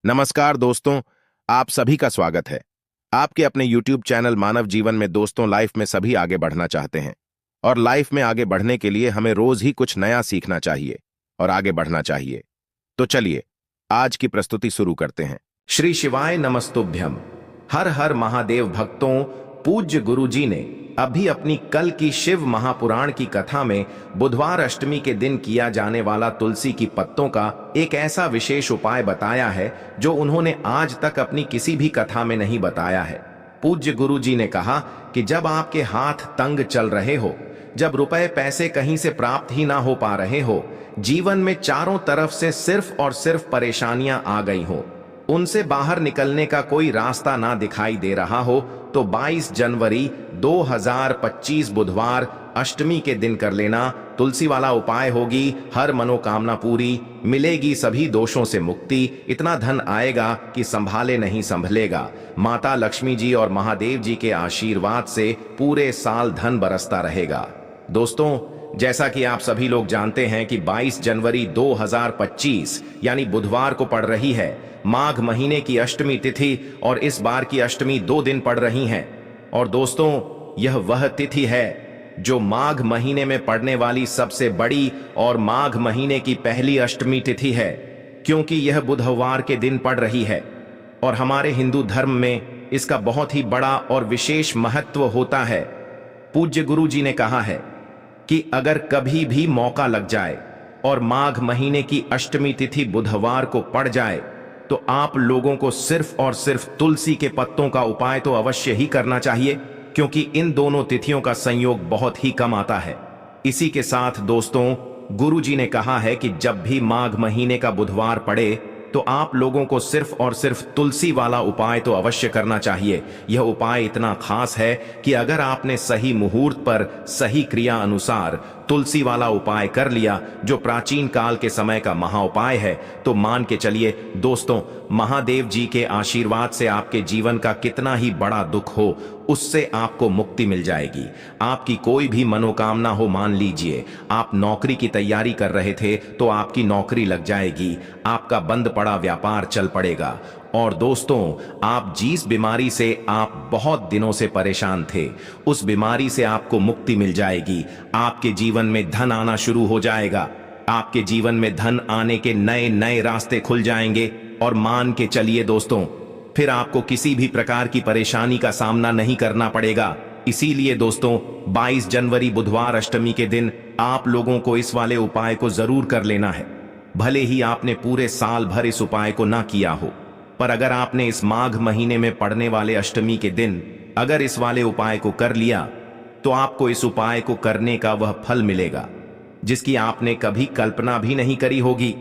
नमस्कार दोस्तों, आप सभी का स्वागत है। आपके अपने YouTube चैनल मानव जीवन में दोस्तों लाइफ में सभी आगे बढ़ना चाहते हैं और लाइफ में आगे बढ़ने के लिए हमें रोज ही कुछ नया सीखना चाहिए और आगे बढ़ना चाहिए। तो चलिए आज की प्रस्तुति शुरू करते हैं। श्री शिवाय नमस्तुभ्यम। हर हर महादेव भक्तों, पूज्य गुरुजी ने अभी अपनी कल की शिव महापुराण की कथा में बुधवार अष्टमी के दिन किया जाने वाला तुलसी की पत्तों का एक ऐसा विशेष उपाय बताया है जो उन्होंने आज तक अपनी किसी भी कथा में नहीं बताया है। पूज्य गुरुजी ने कहा कि जब आपके हाथ तंग चल रहे हो, जब रुपए पैसे कहीं से प्राप्त ही ना हो पा रहे हो, जीवन में चारों तरफ से सिर्फ और सिर्फ परेशानियां आ गई हो, उनसे बाहर निकलने का कोई रास्ता ना दिखाई दे रहा हो, तो 22 जनवरी 2025 बुधवार अष्टमी के दिन कर लेना तुलसी वाला उपाय। होगी हर मनोकामना पूरी, मिलेगी सभी दोषों से मुक्ति, इतना धन आएगा कि संभाले नहीं संभलेगा। माता लक्ष्मी जी और महादेव जी के आशीर्वाद से पूरे साल धन बरसता रहेगा। दोस्तों, जैसा कि आप सभी लोग जानते हैं कि 22 जनवरी 2025 यानी बुधवार को पड़ रही है माघ महीने की अष्टमी तिथि, और इस बार की अष्टमी 2 दिन पड़ रही हैं। और दोस्तों, यह वह तिथि है जो माघ महीने में पड़ने वाली सबसे बड़ी और माघ महीने की पहली अष्टमी तिथि है, क्योंकि यह बुधवार के दिन पड़ रही है। और हमारे हिंदू धर्म में इसका बहुत ही बड़ा और विशेष महत्व होता है। पूज्य गुरु जी ने कहा है कि अगर कभी भी मौका लग जाए और माघ महीने की अष्टमी तिथि बुधवार को पड़ जाए, तो आप लोगों को सिर्फ और सिर्फ तुलसी के पत्तों का उपाय तो अवश्य ही करना चाहिए, क्योंकि इन दोनों तिथियों का संयोग बहुत ही कम आता है। इसी के साथ दोस्तों, गुरुजी ने कहा है कि जब भी माघ महीने का बुधवार पड़े तो आप लोगों को सिर्फ और सिर्फ तुलसी वाला उपाय तो अवश्य करना चाहिए। यह उपाय इतना खास है कि अगर आपने सही मुहूर्त पर सही क्रिया अनुसार तुलसी वाला उपाय कर लिया, जो प्राचीन काल के समय का महा उपाय है, तो मान के चलिए दोस्तों, महादेव जी के आशीर्वाद से आपके जीवन का कितना ही बड़ा दुख हो, उससे आपको मुक्ति मिल जाएगी। आपकी कोई भी मनोकामना हो, मान लीजिए आप नौकरी की तैयारी कर रहे थे तो आपकी नौकरी लग जाएगी, आपका बंद पड़ा व्यापार चल पड़ेगा। और दोस्तों, आप जिस बीमारी से आप बहुत दिनों से परेशान थे, उस बीमारी से आपको मुक्ति मिल जाएगी। आपके जीवन में धन आना शुरू हो जाएगा। आपके जीवन में धन आने के नए नए रास्ते खुल जाएंगे। और मान के चलिए दोस्तों, फिर आपको किसी भी प्रकार की परेशानी का सामना नहीं करना पड़ेगा। इसीलिए दोस्तों, 22 जनवरी बुधवार अष्टमी के दिन आप लोगों को इस वाले उपाय को जरूर कर लेना है। भले ही आपने पूरे साल भर इस उपाय को ना किया हो, पर अगर आपने इस माघ महीने में पड़ने वाले अष्टमी के दिन अगर इस वाले उपाय को कर लिया, तो आपको इस उपाय को करने का वह फल मिलेगा जिसकी आपने कभी कल्पना भी नहीं करी होगी।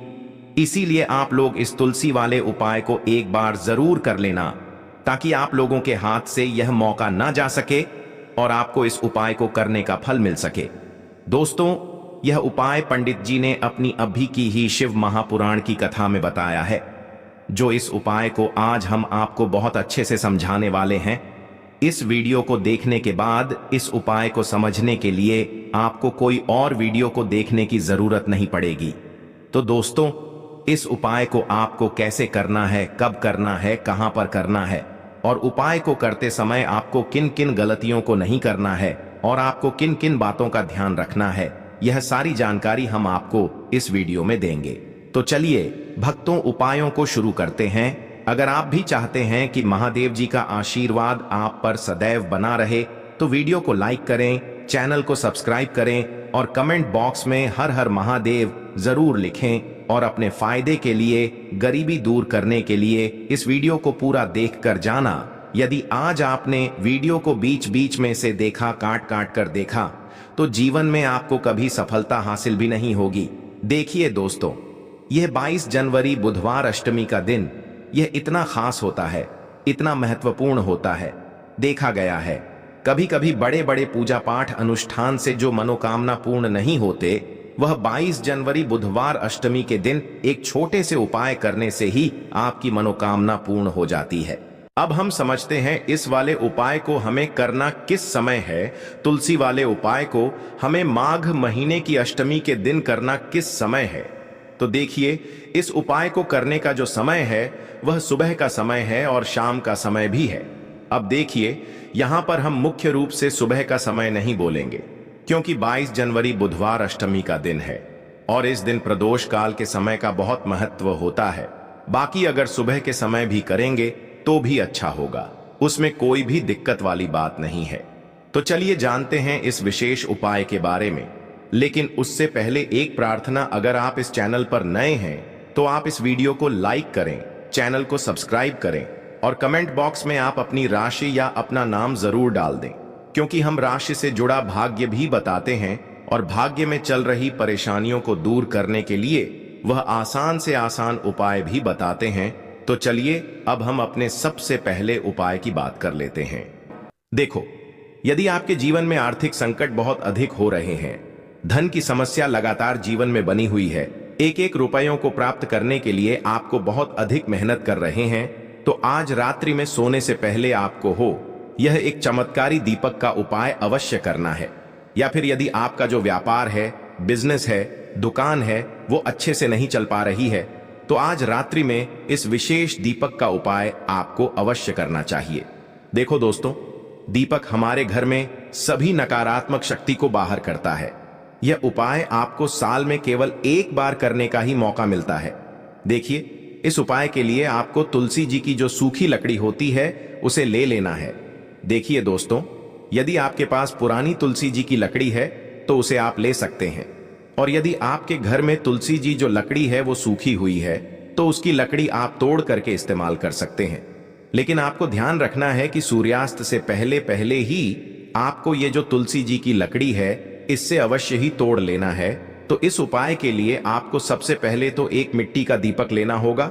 इसीलिए आप लोग इस तुलसी वाले उपाय को एक बार जरूर कर लेना, ताकि आप लोगों के हाथ से यह मौका ना जा सके और आपको इस उपाय को करने का फल मिल सके। दोस्तों, यह उपाय पंडित जी ने अपनी अभी की ही शिव महापुराण की कथा में बताया है, जो इस उपाय को आज हम आपको बहुत अच्छे से समझाने वाले हैं। इस वीडियो को देखने के बाद इस उपाय को समझने के लिए आपको कोई और वीडियो को देखने की जरूरत नहीं पड़ेगी। तो दोस्तों, इस उपाय को आपको कैसे करना है, कब करना है, कहां पर करना है, और उपाय को करते समय आपको किन किन गलतियों को नहीं करना है और आपको किन किन बातों का ध्यान रखना है, यह सारी जानकारी हम आपको इस वीडियो में देंगे। तो चलिए भक्तों, उपायों को शुरू करते हैं। अगर आप भी चाहते हैं कि महादेव जी का आशीर्वाद आप पर सदैव बना रहे, तो वीडियो को लाइक करें, चैनल को सब्सक्राइब करें और कमेंट बॉक्स में हर हर महादेव जरूर लिखें। और अपने फायदे के लिए, गरीबी दूर करने के लिए इस वीडियो को पूरा देख कर जाना। यदि आज आपने वीडियो को बीच बीच में से देखा, काट काट कर देखा, तो जीवन में आपको कभी सफलता हासिल भी नहीं होगी। देखिए दोस्तों, यह 22 जनवरी बुधवार अष्टमी का दिन यह इतना खास होता है, इतना महत्वपूर्ण होता है। देखा गया है कभी कभी बड़े बड़े पूजा पाठ अनुष्ठान से जो मनोकामना पूर्ण नहीं होते, वह 22 जनवरी बुधवार अष्टमी के दिन एक छोटे से उपाय करने से ही आपकी मनोकामना पूर्ण हो जाती है। अब हम समझते हैं इस वाले उपाय को हमें करना किस समय है। तुलसी वाले उपाय को हमें माघ महीने की अष्टमी के दिन करना किस समय है। तो देखिए, इस उपाय को करने का जो समय है वह सुबह का समय है और शाम का समय भी है। अब देखिए, यहां पर हम मुख्य रूप से सुबह का समय नहीं बोलेंगे, क्योंकि 22 जनवरी बुधवार अष्टमी का दिन है और इस दिन प्रदोष काल के समय का बहुत महत्व होता है। बाकी अगर सुबह के समय भी करेंगे तो भी अच्छा होगा, उसमें कोई भी दिक्कत वाली बात नहीं है। तो चलिए जानते हैं इस विशेष उपाय के बारे में। लेकिन उससे पहले एक प्रार्थना, अगर आप इस चैनल पर नए हैं तो आप इस वीडियो को लाइक करें, चैनल को सब्सक्राइब करें और कमेंट बॉक्स में आप अपनी राशि या अपना नाम जरूर डाल दें, क्योंकि हम राशि से जुड़ा भाग्य भी बताते हैं और भाग्य में चल रही परेशानियों को दूर करने के लिए वह आसान से आसान उपाय भी बताते हैं। तो चलिए अब हम अपने सबसे पहले उपाय की बात कर लेते हैं। देखो, यदि आपके जीवन में आर्थिक संकट बहुत अधिक हो रहे हैं, धन की समस्या लगातार जीवन में बनी हुई है, एक एक रुपयों को प्राप्त करने के लिए आपको बहुत अधिक मेहनत कर रहे हैं, तो आज रात्रि में सोने से पहले आपको यह एक चमत्कारी दीपक का उपाय अवश्य करना है। या फिर यदि आपका जो व्यापार है, बिजनेस है, दुकान है, वो अच्छे से नहीं चल पा रही है, तो आज रात्रि में इस विशेष दीपक का उपाय आपको अवश्य करना चाहिए। देखो दोस्तों, दीपक हमारे घर में सभी नकारात्मक शक्ति को बाहर करता है। यह उपाय आपको साल में केवल एक बार करने का ही मौका मिलता है। देखिए, इस उपाय के लिए आपको तुलसी जी की जो सूखी लकड़ी होती है उसे ले लेना है। देखिए दोस्तों, यदि आपके पास पुरानी तुलसी जी की लकड़ी है तो उसे आप ले सकते हैं, और यदि आपके घर में तुलसी जी जो लकड़ी है वो सूखी हुई है तो उसकी लकड़ी आप तोड़ करके इस्तेमाल कर सकते हैं। लेकिन आपको ध्यान रखना है कि सूर्यास्त से पहले पहले ही आपको ये जो तुलसी जी की लकड़ी है इससे अवश्य ही तोड़ लेना है। तो इस उपाय के लिए आपको सबसे पहले तो एक मिट्टी का दीपक लेना होगा,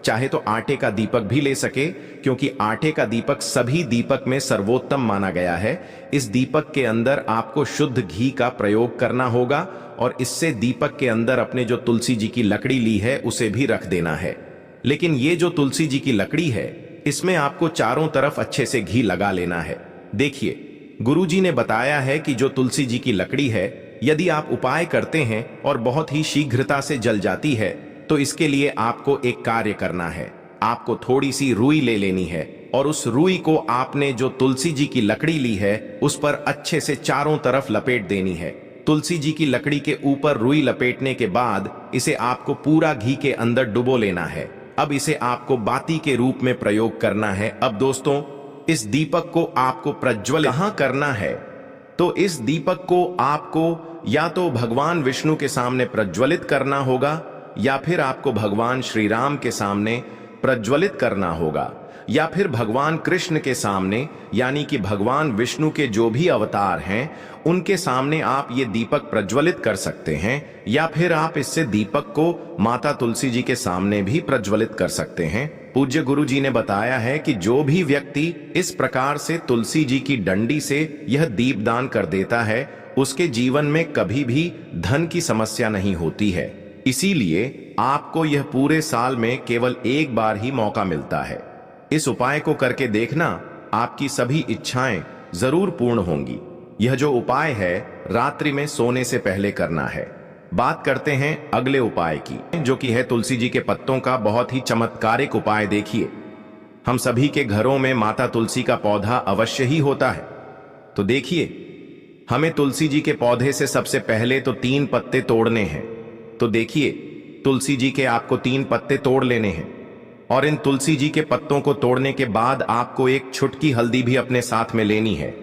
चाहे तो आटे का दीपक भी ले सके, क्योंकि आटे का दीपक सभी दीपक में सर्वोत्तम माना गया है। इस दीपक के अंदर आपको शुद्ध घी का प्रयोग करना होगा और इससे दीपक के अंदर अपने जो तुलसी जी की लकड़ी ली है उसे भी रख देना है। लेकिन ये जो तुलसी जी की लकड़ी है इसमें आपको चारों तरफ अच्छे से घी लगा लेना है। देखिए, गुरुजी ने बताया है कि जो तुलसी जी की लकड़ी है, यदि आप उपाय करते हैं और बहुत ही शीघ्रता से जल जाती है, तो इसके लिए आपको एक कार्य करना है। आपको थोड़ी सी रुई ले लेनी है और उस रुई को आपने जो तुलसी जी की लकड़ी ली है उस पर अच्छे से चारों तरफ लपेट देनी है। तुलसी जी की लकड़ी के ऊपर रुई लपेटने के बाद इसे आपको पूरा घी के अंदर डुबो लेना है। अब इसे आपको बाती के रूप में प्रयोग करना है। अब दोस्तों, इस दीपक को आपको प्रज्वलित कहां करना है, तो इस दीपक को आपको या तो भगवान विष्णु के सामने प्रज्वलित करना होगा या फिर आपको भगवान श्री राम के सामने प्रज्वलित करना होगा, या फिर भगवान कृष्ण के सामने, यानी कि भगवान विष्णु के जो भी अवतार हैं उनके सामने आप ये दीपक प्रज्वलित कर सकते हैं, या फिर आप इससे दीपक को माता तुलसी जी के सामने भी प्रज्वलित कर सकते हैं। पूज्य गुरु जी ने बताया है कि जो भी व्यक्ति इस प्रकार से तुलसी जी की डंडी से यह दीपदान कर देता है उसके जीवन में कभी भी धन की समस्या नहीं होती है। इसीलिए आपको यह पूरे साल में केवल एक बार ही मौका मिलता है। इस उपाय को करके देखना, आपकी सभी इच्छाएं जरूर पूर्ण होंगी। यह जो उपाय है रात्रि में सोने से पहले करना है। बात करते हैं अगले उपाय की, जो कि है तुलसी जी के पत्तों का बहुत ही चमत्कारिक उपाय। देखिए, हम सभी के घरों में माता तुलसी का पौधा अवश्य ही होता है। तो देखिए, हमें तुलसी जी के पौधे से सबसे पहले तो 3 पत्ते तोड़ने हैं। तो देखिए, तुलसी जी के आपको 3 पत्ते तोड़ लेने हैं और इन तुलसी जी के पत्तों को तोड़ने के बाद आपको एक छुटकी हल्दी भी अपने साथ में लेनी है।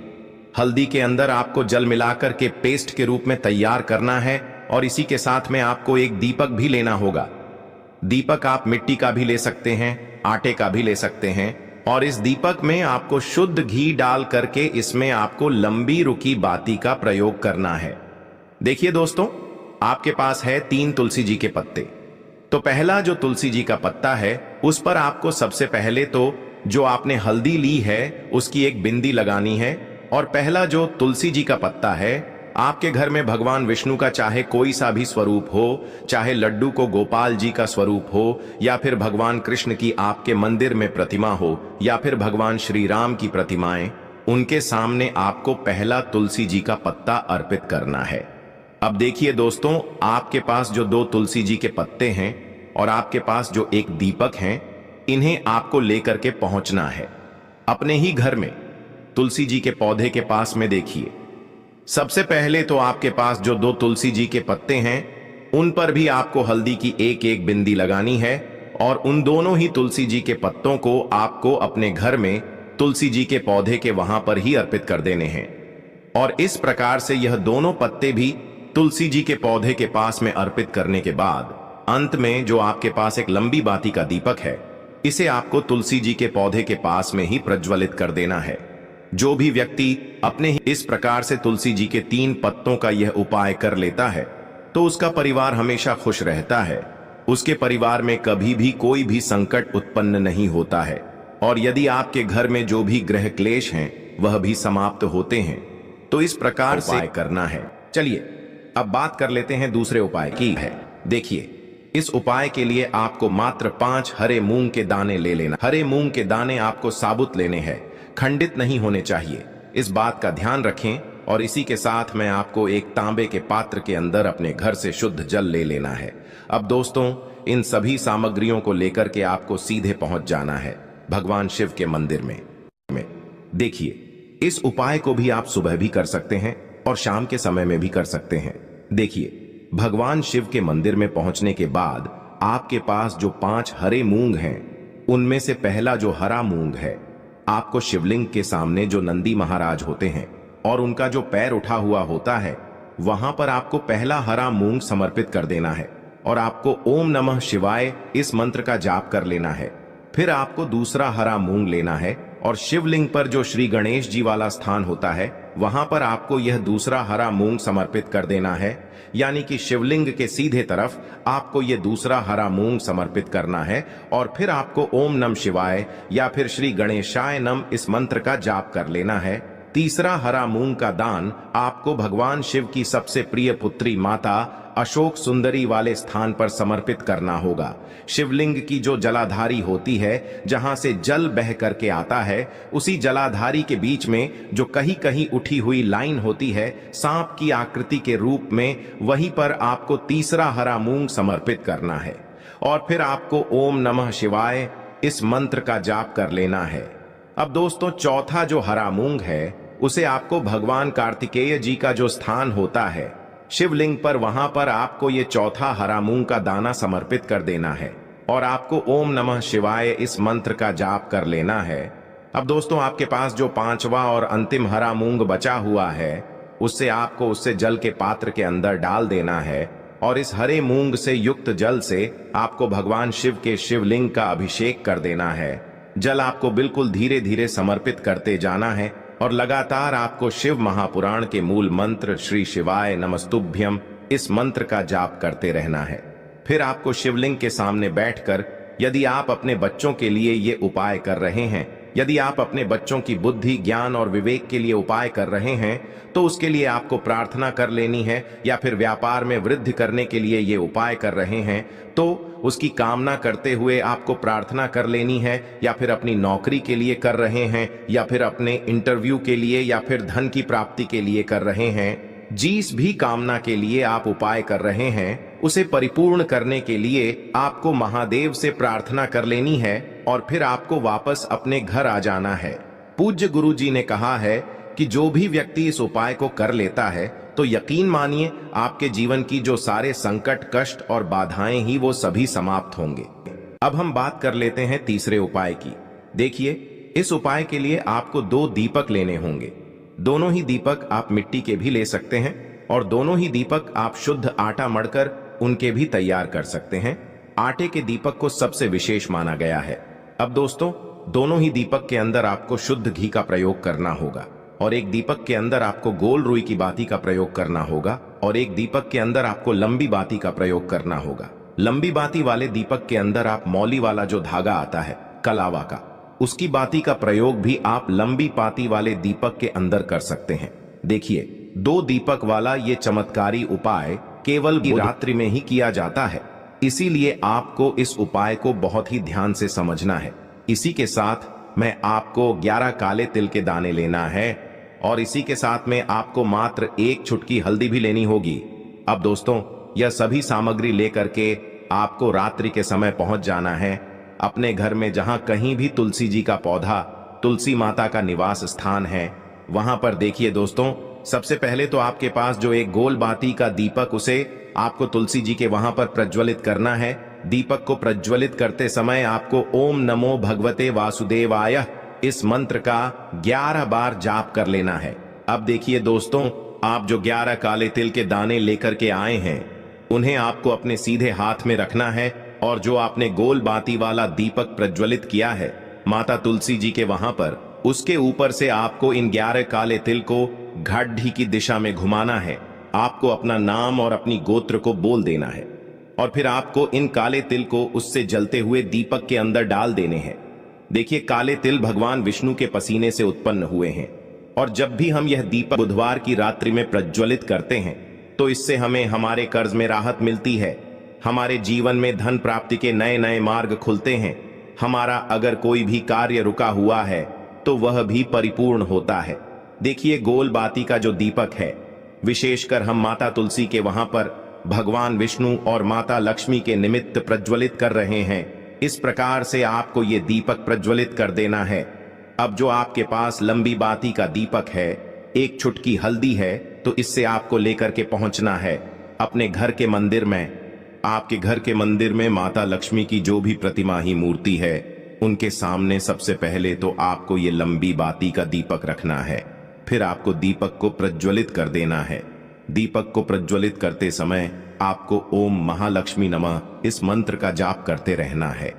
हल्दी के अंदर आपको जल मिलाकर के पेस्ट के रूप में तैयार करना है और इसी के साथ में आपको एक दीपक भी लेना होगा। दीपक आप मिट्टी का भी ले सकते हैं, आटे का भी ले सकते हैं, और इस दीपक में आपको शुद्ध घी डाल करके इसमें आपको लंबी रुकी बाती का प्रयोग करना है। देखिए दोस्तों, आपके पास है 3 तुलसी जी के पत्ते। तो पहला जो तुलसी जी का पत्ता है उस पर आपको सबसे पहले तो जो आपने हल्दी ली है उसकी एक बिंदी लगानी है, और पहला जो तुलसी जी का पत्ता है, आपके घर में भगवान विष्णु का चाहे कोई सा भी स्वरूप हो, चाहे लड्डू को गोपाल जी का स्वरूप हो, या फिर भगवान कृष्ण की आपके मंदिर में प्रतिमा हो, या फिर भगवान श्री राम की प्रतिमाएं, उनके सामने आपको पहला तुलसी जी का पत्ता अर्पित करना है। अब देखिए दोस्तों, आपके पास जो दो तुलसी जी के पत्ते हैं और आपके पास जो एक दीपक हैं, इन्हें आपको लेकर के पहुंचना है अपने ही घर में तुलसी जी के पौधे के पास में। देखिए, सबसे पहले तो आपके पास जो दो तुलसी जी के पत्ते हैं, उन पर भी आपको हल्दी की एक एक बिंदी लगानी है और उन दोनों ही तुलसी जी के पत्तों को आपको अपने घर में तुलसी जी के पौधे के वहां पर ही अर्पित कर देने हैं। और इस प्रकार से यह दोनों पत्ते भी तुलसी जी के पौधे के पास में अर्पित करने के बाद अंत में जो आपके पास एक लंबी बाती का दीपक है, इसे आपको तुलसी जी के पौधे के पास में ही प्रज्वलित कर देना है। जो भी व्यक्ति अपने ही इस प्रकार से तुलसी जी के 3 पत्तों का यह उपाय कर लेता है, तो उसका परिवार हमेशा खुश रहता है। उसके परिवार में कभी भी कोई भी संकट उत्पन्न नहीं होता है और यदि आपके घर में जो भी ग्रह क्लेश हैं वह भी समाप्त होते हैं। तो इस प्रकार से करना है। चलिए अब बात कर लेते हैं दूसरे उपाय की है। देखिए, इस उपाय के लिए आपको मात्र 5 हरे मूंग के दाने ले लेना। हरे मूंग के दाने आपको साबुत लेने हैं, खंडित नहीं होने चाहिए। इस बात का ध्यान रखें। और इसी के साथ मैं आपको एक तांबे के पात्र के अंदर अपने घर से शुद्ध जल ले लेना है। अब दोस्तों, इन सभी सामग्रियों को लेकर के आपको सीधे पहुंच जाना है भगवान शिव के मंदिर में। देखिए, इस उपाय को भी आप सुबह भी कर सकते हैं और शाम के समय में भी कर सकते हैं। देखिए, भगवान शिव के मंदिर में पहुंचने के बाद आपके पास जो 5 हरे मूंग हैं, उनमें से पहला जो हरा मूंग है, आपको शिवलिंग के सामने जो नंदी महाराज होते हैं और उनका जो पैर उठा हुआ होता है, वहां पर आपको पहला हरा मूंग समर्पित कर देना है और आपको ओम नमः शिवाय इस मंत्र का जाप कर लेना है। फिर आपको दूसरा हरा मूंग लेना है और शिवलिंग पर जो श्री गणेश जी वाला स्थान होता है, वहां पर आपको यह दूसरा हरा मूंग समर्पित कर देना है। यानी कि शिवलिंग के सीधे तरफ आपको यह दूसरा हरा मूंग समर्पित करना है और फिर आपको ओम नमः शिवाय या फिर श्री गणेशाय नमः इस मंत्र का जाप कर लेना है। तीसरा हरा मूंग का दान आपको भगवान शिव की सबसे प्रिय पुत्री माता अशोक सुंदरी वाले स्थान पर समर्पित करना होगा। शिवलिंग की जो जलाधारी होती है, जहां से जल बह करके आता है, उसी जलाधारी के बीच में जो कहीं कहीं उठी हुई लाइन होती है सांप की आकृति के रूप में, वहीं पर आपको तीसरा हरा मूंग समर्पित करना है और फिर आपको ओम नमः शिवाय इस मंत्र का जाप कर लेना है। अब दोस्तों, चौथा जो हरा मूंग है, उसे आपको भगवान कार्तिकेय जी का जो स्थान होता है शिवलिंग पर, वहां पर आपको ये चौथा हरा मूंग का दाना समर्पित कर देना है और आपको ओम नमः शिवाय इस मंत्र का जाप कर लेना है। अब दोस्तों, आपके पास जो 5वां और अंतिम हरा मूंग बचा हुआ है, उससे जल के पात्र के अंदर डाल देना है और इस हरे मूंग से युक्त जल से आपको भगवान शिव के शिवलिंग का अभिषेक कर देना है। जल आपको बिल्कुल धीरे धीरे समर्पित करते जाना है और लगातार आपको शिव महापुराण के मूल मंत्र श्री शिवाय नमस्तुभ्यम इस मंत्र का जाप करते रहना है। फिर आपको शिवलिंग के सामने बैठकर, यदि आप अपने बच्चों के लिए ये उपाय कर रहे हैं, यदि आप अपने बच्चों की बुद्धि, ज्ञान और विवेक के लिए उपाय कर रहे हैं, तो उसके लिए आपको प्रार्थना कर लेनी है। या फिर व्यापार में वृद्धि करने के लिए ये उपाय कर रहे हैं, तो उसकी कामना करते हुए आपको प्रार्थना कर लेनी है। या फिर अपनी नौकरी के लिए कर रहे हैं, या फिर अपने इंटरव्यू के लिए, या फिर धन की प्राप्ति के लिए कर रहे हैं, जिस भी कामना के लिए आप उपाय कर रहे हैं, उसे परिपूर्ण करने के लिए आपको महादेव से प्रार्थना कर लेनी है और फिर आपको वापस अपने घर आ जाना है। पूज्य गुरु जी ने कहा है कि जो भी व्यक्ति इस उपाय को कर लेता है, तो यकीन मानिए आपके जीवन की जो सारे संकट, कष्ट और बाधाएं ही वो सभी समाप्त होंगे। अब हम बात कर लेते हैं तीसरे उपाय की। देखिए, इस उपाय के लिए आपको 2 दीपक लेने होंगे। दोनों ही दीपक आप मिट्टी के भी ले सकते हैं और दोनों ही दीपक आप शुद्ध आटा मढ़कर उनके भी तैयार कर सकते हैं। आटे के दीपक को सबसे विशेष माना गया है। अब दोस्तों, दोनों ही दीपक के अंदर आपको शुद्ध घी का प्रयोग करना होगा और एक दीपक के अंदर आपको गोल रुई की बाती का प्रयोग करना होगा और एक दीपक के अंदर आपको लंबी बाती का प्रयोग करना होगा। लंबी बाती वाले दीपक के अंदर आप मौली वाला जो धागा आता है कलावा का, उसकी बाती का प्रयोग भी आप लंबी बाती वाले दीपक के अंदर कर सकते हैं। देखिए, 2 दीपक वाला ये चमत्कारी उपाय केवल रात्रि में ही किया जाता है, इसीलिए आपको इस उपाय को बहुत ही ध्यान से समझना है। इसी के साथ में आपको 11 काले तिल के दाने लेना है और इसी के साथ में आपको मात्र 1 चुटकी हल्दी भी लेनी होगी अब दोस्तों, यह सभी सामग्री लेकर के आपको रात्रि के समय पहुंच जाना है अपने घर में, जहां कहीं भी तुलसी जी का पौधा, तुलसी माता का निवास स्थान है, वहां पर देखिए दोस्तों, सबसे पहले तो आपके पास जो एक गोल बाती का दीपक, उसे आपको तुलसी जी के वहां पर प्रज्वलित करना है। दीपक को प्रज्वलित करते समय आपको ओम नमो भगवते वासुदेवाय इस मंत्र का 11 बार जाप कर लेना है। अब देखिए दोस्तों, आप जो 11 काले तिल के दाने लेकर के आए हैं, उन्हें आपको अपने सीधे हाथ में रखना है और जो आपने गोल बाती वाला दीपक प्रज्वलित किया है माता तुलसी जी के वहां पर, उसके ऊपर से आपको इन 11 काले तिल को घाटी की दिशा में घुमाना है। आपको अपना नाम और अपनी गोत्र को बोल देना है और फिर आपको इन काले तिल को उससे जलते हुए दीपक के अंदर डाल देने हैं। देखिए, काले तिल भगवान विष्णु के पसीने से उत्पन्न हुए हैं और जब भी हम यह दीपक बुधवार की रात्रि में प्रज्वलित करते हैं तो इससे हमें हमारे कर्ज में राहत मिलती है, हमारे जीवन में धन प्राप्ति के नए नए मार्ग खुलते हैं, हमारा अगर कोई भी कार्य रुका हुआ है तो वह भी परिपूर्ण होता है। देखिए, गोल बाती का जो दीपक है, विशेषकर हम माता तुलसी के वहां पर भगवान विष्णु और माता लक्ष्मी के निमित्त प्रज्वलित कर रहे हैं। इस प्रकार से आपको ये दीपक प्रज्वलित कर देना है। अब जो आपके पास लंबी बाती का दीपक है, एक चुटकी हल्दी है, तो इससे आपको लेकर के पहुंचना है अपने घर के मंदिर में। आपके घर के मंदिर में माता लक्ष्मी की जो भी प्रतिमा ही मूर्ति है, उनके सामने सबसे पहले तो आपको ये लंबी बाती का दीपक रखना है। फिर आपको दीपक को प्रज्वलित कर देना है। दीपक को प्रज्वलित करते समय आपको ओम महालक्ष्मी नमः इस मंत्र का जाप करते रहना है।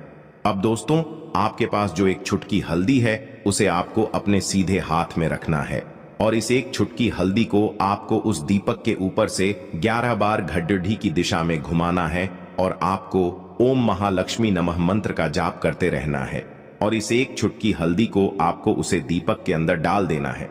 अब दोस्तों, आपके पास जो एक चुटकी हल्दी है, उसे आपको अपने सीधे हाथ में रखना है और इस एक चुटकी हल्दी को आपको उस दीपक के ऊपर से 11 बार घड्डी की दिशा में घुमाना है और आपको ओम महालक्ष्मी नमः मंत्र का जाप करते रहना है और इस एक चुटकी हल्दी को आपको उसे दीपक के अंदर डाल देना है।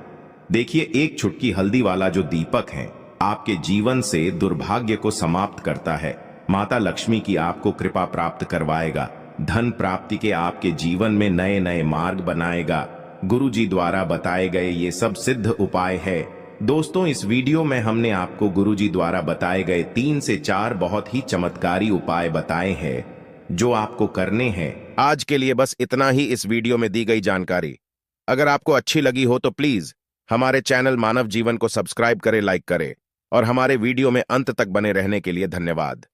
देखिए, एक चुटकी हल्दी वाला जो दीपक है आपके जीवन से दुर्भाग्य को समाप्त करता है, माता लक्ष्मी की आपको कृपा प्राप्त करवाएगा, धन प्राप्ति के आपके जीवन में नए नए मार्ग बनाएगा। गुरु जी द्वारा बताए गए ये सब सिद्ध उपाय है। दोस्तों, इस वीडियो में हमने आपको गुरु जी द्वारा बताए गए 3 से 4 बहुत ही चमत्कारी उपाय बताए हैं जो आपको करने हैं। आज के लिए बस इतना ही इस वीडियो में दी गई जानकारी। अगर आपको अच्छी लगी हो तो प्लीज हमारे चैनल मानव जीवन को सब्सक्राइब करें, लाइक करें और हमारे वीडियो में अंत तक बने रहने के लिए धन्यवाद।